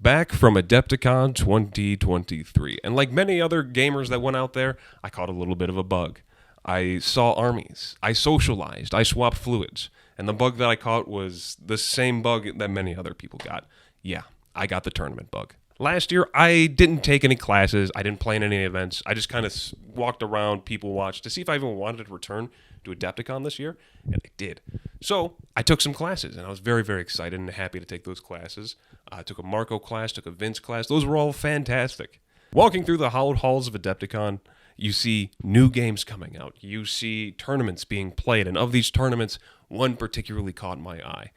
back from Adepticon 2023. And like many other gamers that went out there, I caught a little bit of a bug. I saw armies. I socialized. I swapped fluids. And the bug that I caught was the same bug that many other people got. Yeah, I got the tournament bug. Last year, I didn't take any classes. I didn't play in any events. I just kind of walked around, people watched to see if I even wanted to return to Adepticon this year, and I did. So I took some classes, and I was very, very excited and happy to take those classes. I took a Marco class, took a Vince class. Those were all fantastic. Walking through the hallowed halls of Adepticon, you see new games coming out. You see tournaments being played, and of these tournaments, one particularly caught my eye.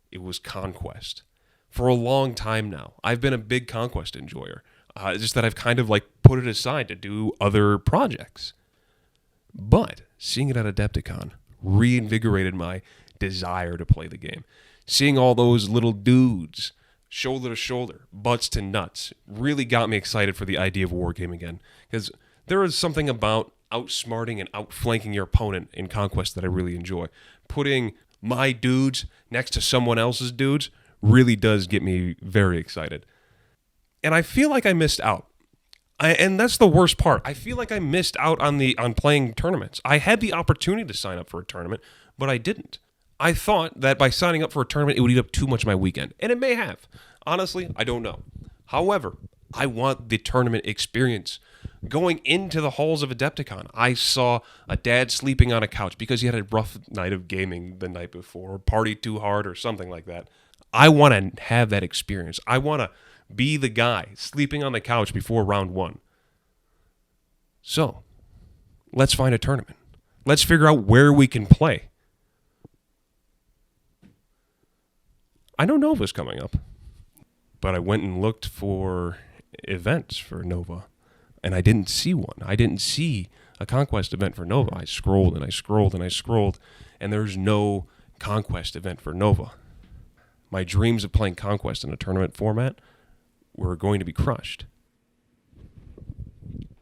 It was Conquest. For a long time now, I've been a big Conquest enjoyer. It's just that I've kind of like put it aside to do other projects. But seeing it at Adepticon reinvigorated my desire to play the game. Seeing all those little dudes, shoulder to shoulder, butts to nuts, really got me excited for the idea of wargaming again. Because there is something about outsmarting and outflanking your opponent in Conquest that I really enjoy. Putting my dudes next to someone else's dudes really does get me very excited. And I feel like I missed out. And that's the worst part. I feel like I missed out on playing tournaments. I had the opportunity to sign up for a tournament, but I didn't. I thought that by signing up for a tournament, it would eat up too much of my weekend. And it may have. Honestly, I don't know. However, I want the tournament experience. Going into the halls of Adepticon, I saw a dad sleeping on a couch because he had a rough night of gaming the night before, or partied too hard or something like that. I want to have that experience. I want to be the guy sleeping on the couch before round one. So, let's find a tournament. Let's figure out where we can play. I know Nova's coming up, but I went and looked for events for Nova, and I didn't see one. I didn't see a Conquest event for Nova. I scrolled and I scrolled and I scrolled, and there's no Conquest event for Nova. My dreams of playing Conquest in a tournament format were going to be crushed.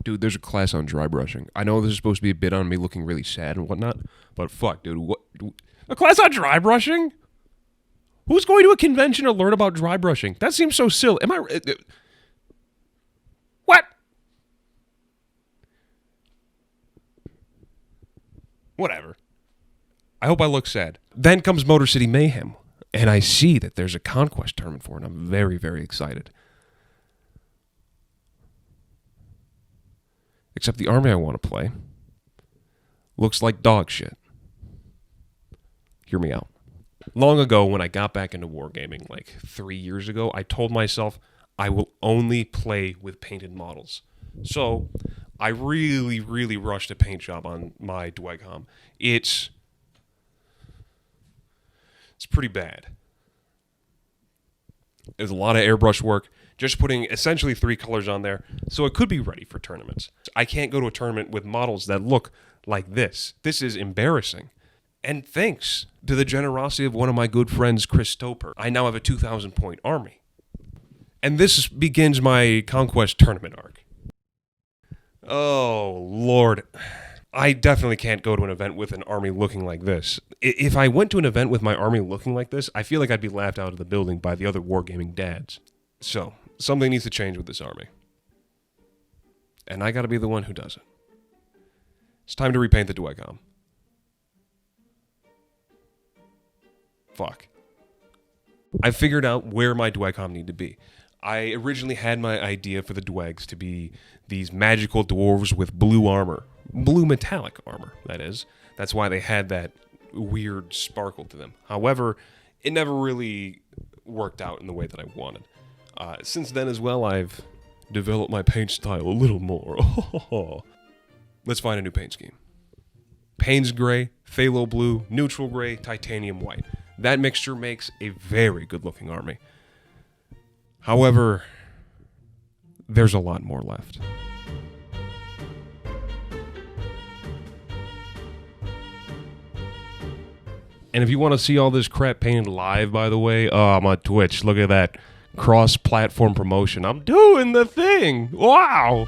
Dude, there's a class on dry brushing. I know this is supposed to be a bit on me looking really sad and whatnot, but fuck, dude. What? A class on dry brushing? Who's going to a convention to learn about dry brushing? That seems so silly. Am I... What? Whatever. I hope I look sad. Then comes Motor City Mayhem. And I see that there's a Conquest tournament for it, and I'm very, very excited. Except the army I want to play looks like dog shit. Hear me out. Long ago, when I got back into wargaming, like 3 years ago, I told myself I will only play with painted models. So I really, really rushed a paint job on my Dwegom. It's pretty bad. There's a lot of airbrush work, just putting essentially 3 colors on there, so it could be ready for tournaments. I can't go to a tournament with models that look like this. This is embarrassing. And thanks to the generosity of one of my good friends, Chris Stoper, I now have a 2,000 point army. And this begins my Conquest tournament arc. Oh, Lord. I definitely can't go to an event with an army looking like this. If I went to an event with my army looking like this, I feel like I'd be laughed out of the building by the other wargaming dads. So, something needs to change with this army. And I gotta be the one who does it. It's time to repaint the Dwegom. Fuck. I figured out where my Dwegom need to be. I originally had my idea for the Dwegs to be these magical dwarves with blue armor. Blue metallic armor, that is. That's why they had that weird sparkle to them. However, it never really worked out in the way that I wanted. Since then as well, I've developed my paint style a little more. Let's find a new paint scheme. Payne's Gray, Phthalo Blue, Neutral Gray, Titanium White. That mixture makes a very good-looking army. However, there's a lot more left. And if you want to see all this crap painted live, by the way, I'm on Twitch. Look at that cross-platform promotion. I'm doing the thing. Wow.